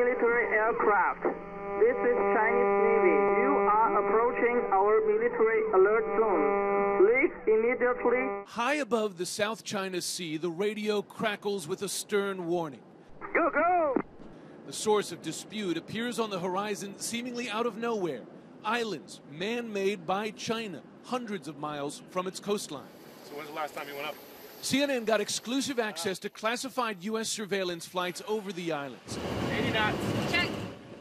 military aircraft. This is Chinese Navy. You are approaching our military alert zone. Leave immediately. High above the South China Sea, the radio crackles with a stern warning. Go, go! The source of dispute appears on the horizon seemingly out of nowhere. Islands, man-made by China, hundreds of miles from its coastline. So when's the last time you went up? CNN got exclusive access to classified U.S. surveillance flights over the islands. 80 knots. Check.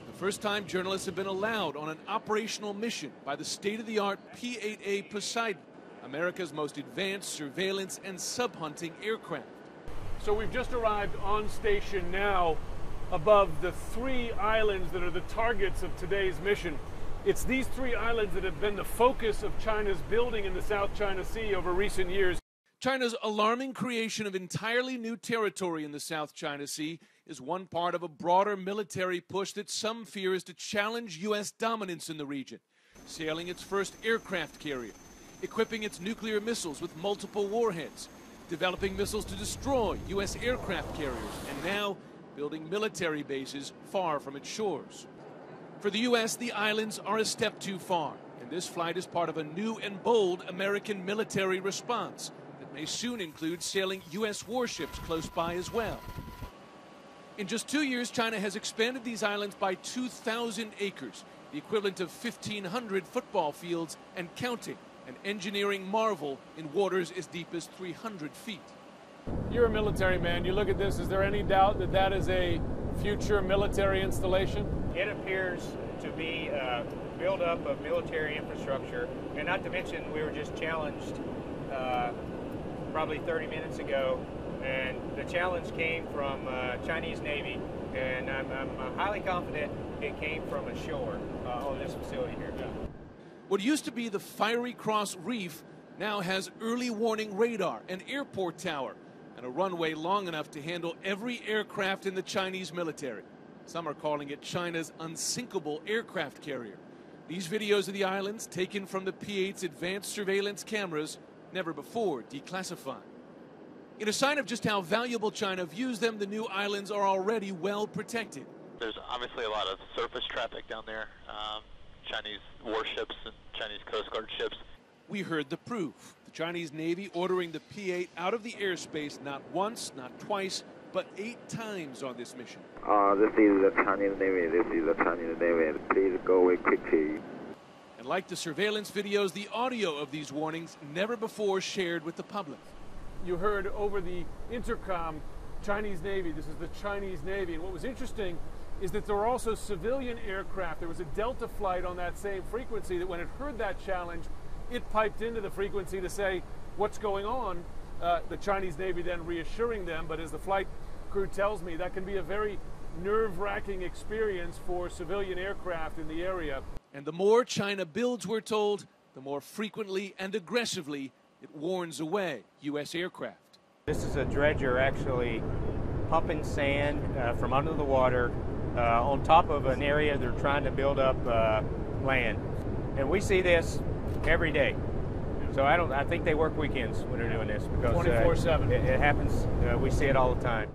The first time journalists have been allowed on an operational mission by the state-of-the-art P-8A Poseidon, America's most advanced surveillance and sub-hunting aircraft. So we've just arrived on station now above the 3 islands that are the targets of today's mission. It's these 3 islands that have been the focus of China's building in the South China Sea over recent years. China's alarming creation of entirely new territory in the South China Sea is one part of a broader military push that some fear is to challenge U.S. dominance in the region, sailing its first aircraft carrier, equipping its nuclear missiles with multiple warheads, developing missiles to destroy U.S. aircraft carriers, and now building military bases far from its shores. For the U.S., the islands are a step too far, and this flight is part of a new and bold American military response that may soon include sailing U.S. warships close by as well. In just 2 years, China has expanded these islands by 2,000 acres, the equivalent of 1,500 football fields and counting, an engineering marvel in waters as deep as 300 feet. You're a military man. You look at this, is there any doubt that that is a future military installation? It appears to be a buildup of military infrastructure, and not to mention we were just challenged probably 30 minutes ago, and the challenge came from Chinese Navy, and I'm highly confident it came from ashore on this facility here. Yeah. What used to be the Fiery Cross Reef now has early warning radar, an airport tower, and a runway long enough to handle every aircraft in the Chinese military. Some are calling it China's unsinkable aircraft carrier. These videos of the islands, taken from the P-8's advanced surveillance cameras, never before declassified. In a sign of just how valuable China views them, the new islands are already well protected. There's obviously a lot of surface traffic down there, Chinese warships and Chinese Coast Guard ships. We heard the proof. The Chinese Navy ordering the P-8 out of the airspace not once, not twice, but 8 times on this mission. This is the Chinese Navy. This is the Chinese Navy. Please go away quickly. And like the surveillance videos, the audio of these warnings never before shared with the public. You heard over the intercom, Chinese Navy, this is the Chinese Navy. And what was interesting is that there were also civilian aircraft. There was a Delta flight on that same frequency that when it heard that challenge, it piped into the frequency to say, what's going on? The Chinese Navy then reassuring them, but as the flight crew tells me, that can be a very nerve-wracking experience for civilian aircraft in the area. And the more China builds, we're told, the more frequently and aggressively it warns away U.S. aircraft. This is a dredger actually pumping sand from under the water on top of an area they're trying to build up land. And we see this every day. So I think they work weekends when they're doing this because 24/7. It happens. We see it all the time.